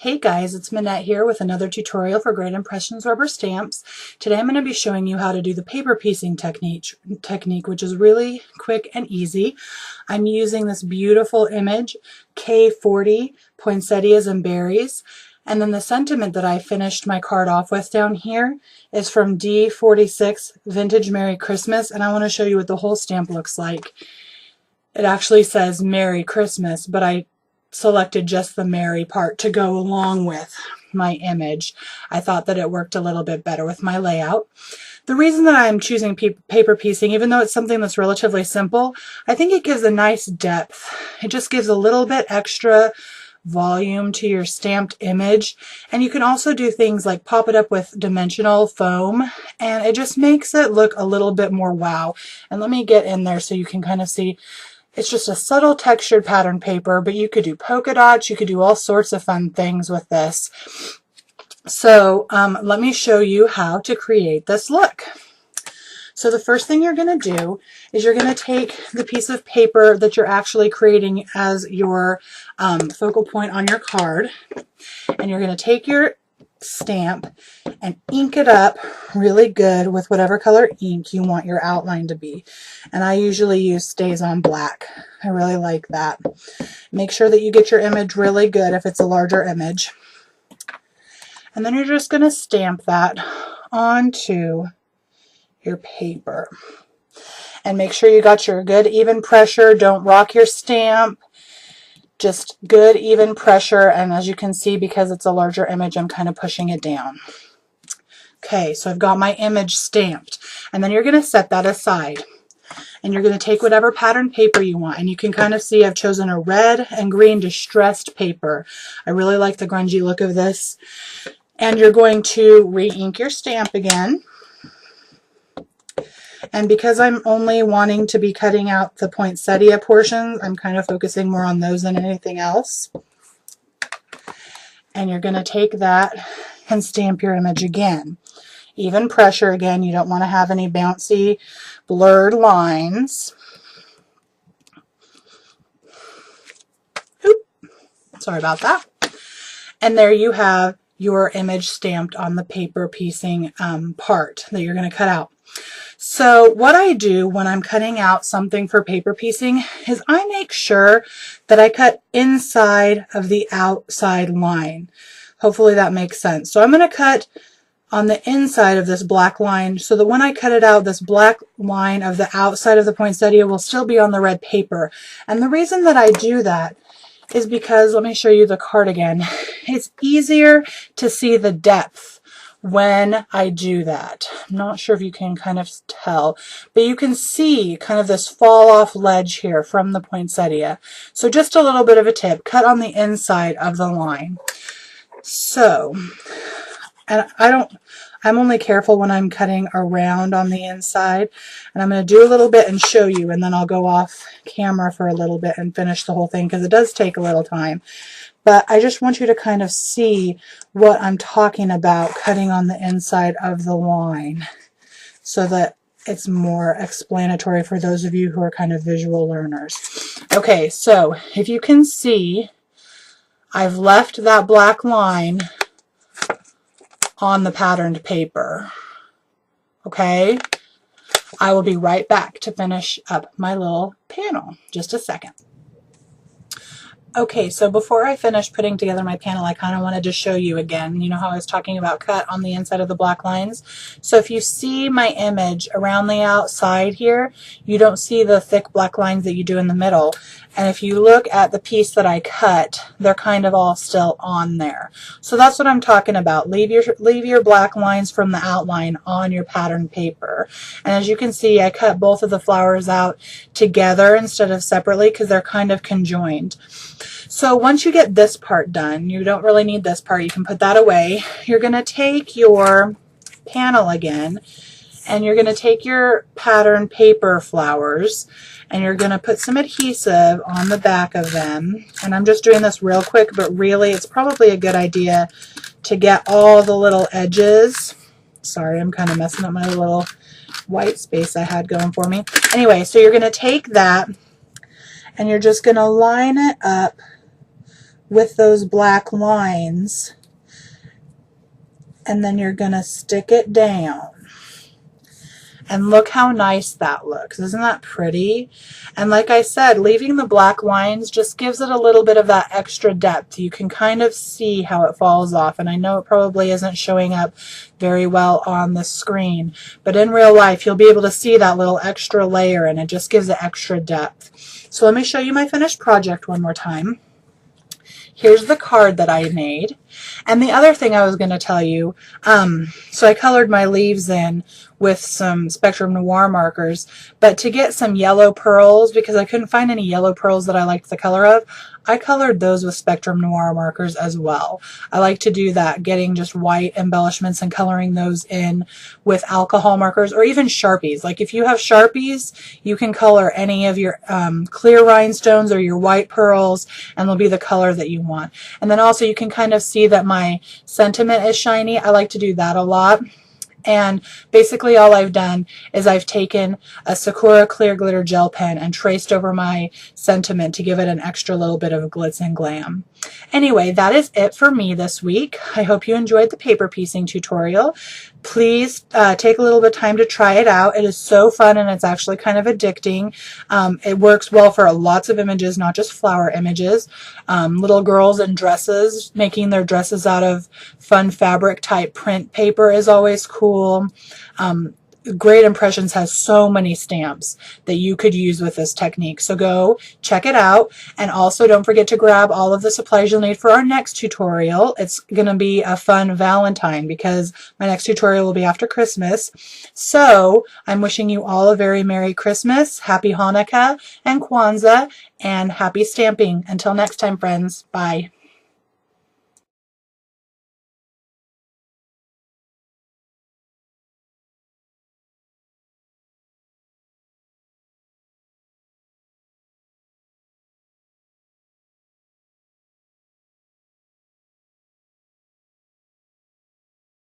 Hey guys, it's Minette here with another tutorial for Great Impressions rubber stamps. Today I'm going to be showing you how to do the paper piecing technique, which is really quick and easy. I'm using this beautiful image, K40, Poinsettias and Berries. And then the sentiment that I finished my card off with down here is from D46, Vintage Merry Christmas. And I want to show you what the whole stamp looks like. It actually says Merry Christmas, but I selected just the Merry part to go along with my image. I thought that it worked a little bit better with my layout. The reason that I'm choosing paper piecing, even though it's something that's relatively simple, I think it gives a nice depth. It just gives a little bit extra volume to your stamped image, and you can also do things like pop it up with dimensional foam, and it just makes it look a little bit more wow. And let me get in there so you can kind of see. It's just a subtle textured pattern paper, but you could do polka dots, you could do all sorts of fun things with this. So let me show you how to create this look. So the first thing you're going to do is you're going to take the piece of paper that you're actually creating as your focal point on your card, and you're going to take your stamp and ink it up really good with whatever color ink you want your outline to be. And I usually use StazOn Black. I really like that. Make sure that you get your image really good if it's a larger image. And then you're just going to stamp that onto your paper. And make sure you got your good even pressure. Don't rock your stamp. Just good even pressure, and as you can see, because it's a larger image, I'm kind of pushing it down. Okay, so I've got my image stamped, and then you're going to set that aside, and you're going to take whatever pattern paper you want, and you can kind of see I've chosen a red and green distressed paper. I really like the grungy look of this. And you're going to re-ink your stamp again. And because I'm only wanting to be cutting out the poinsettia portions, I'm kind of focusing more on those than anything else. And you're going to take that and stamp your image again. Even pressure again. You don't want to have any bouncy, blurred lines. Oop, sorry about that. And there you have your image stamped on the paper piecing part that you're going to cut out. So what I do when I'm cutting out something for paper piecing is I make sure that I cut inside of the outside line. Hopefully that makes sense. So I'm going to cut on the inside of this black line so that when I cut it out, this black line of the outside of the poinsettia will still be on the red paper. And the reason that I do that is because, let me show you the card again, it's easier to see the depth when I do that. I'm not sure if you can kind of tell, but you can see kind of this fall off ledge here from the poinsettia. So just a little bit of a tip, cut on the inside of the line. So, and I'm only careful when I'm cutting around on the inside, and I'm going to do a little bit and show you, and then I'll go off camera for a little bit and finish the whole thing because it does take a little time. But I just want you to kind of see what I'm talking about cutting on the inside of the line so that it's more explanatory for those of you who are kind of visual learners. Okay, so if you can see, I've left that black line on the patterned paper. Okay, I will be right back to finish up my little panel. Just a second. Okay, so before I finish putting together my panel, I kind of wanted to show you again, you know how I was talking about cut on the inside of the black lines? So if you see my image around the outside here, you don't see the thick black lines that you do in the middle. And if you look at the piece that I cut, they're kind of all still on there. So that's what I'm talking about. Leave your black lines from the outline on your pattern paper. And as you can see, I cut both of the flowers out together instead of separately because they're kind of conjoined. So once you get this part done, you don't really need this part, you can put that away. You're going to take your panel again, and you're going to take your pattern paper flowers, and you're going to put some adhesive on the back of them. And I'm just doing this real quick, but really it's probably a good idea to get all the little edges. Sorry, I'm kind of messing up my little white space I had going for me. Anyway, so you're going to take that, and you're just going to line it up with those black lines, and then you're going to stick it down. And look how nice that looks. Isn't that pretty? And like I said, leaving the black lines just gives it a little bit of that extra depth. You can kind of see how it falls off. And I know it probably isn't showing up very well on the screen, but in real life, you'll be able to see that little extra layer, and it just gives it extra depth. So let me show you my finished project one more time. Here's the card that I made. And the other thing I was going to tell you, so I colored my leaves in with some Spectrum Noir markers, but to get some yellow pearls, because I couldn't find any yellow pearls that I liked the color of, I colored those with Spectrum Noir markers as well. I like to do that, getting just white embellishments and coloring those in with alcohol markers or even Sharpies. Like if you have Sharpies, you can color any of your clear rhinestones or your white pearls, and they'll be the color that you want. And then also you can kind of see that my sentiment is shiny. I like to do that a lot. And basically all I've done is I've taken a Sakura clear glitter gel pen and traced over my sentiment to give it an extra little bit of glitz and glam. Anyway, that is it for me this week. I hope you enjoyed the paper piecing tutorial. Please take a little bit of time to try it out. It is so fun, and it's actually kind of addicting. It works well for lots of images, not just flower images. Little girls in dresses, making their dresses out of fun fabric type print paper is always cool. Great Impressions has so many stamps that you could use with this technique. So go check it out. And also don't forget to grab all of the supplies you'll need for our next tutorial. It's going to be a fun Valentine because my next tutorial will be after Christmas. So I'm wishing you all a very Merry Christmas, Happy Hanukkah and Kwanzaa, and happy stamping. Until next time, friends. Bye.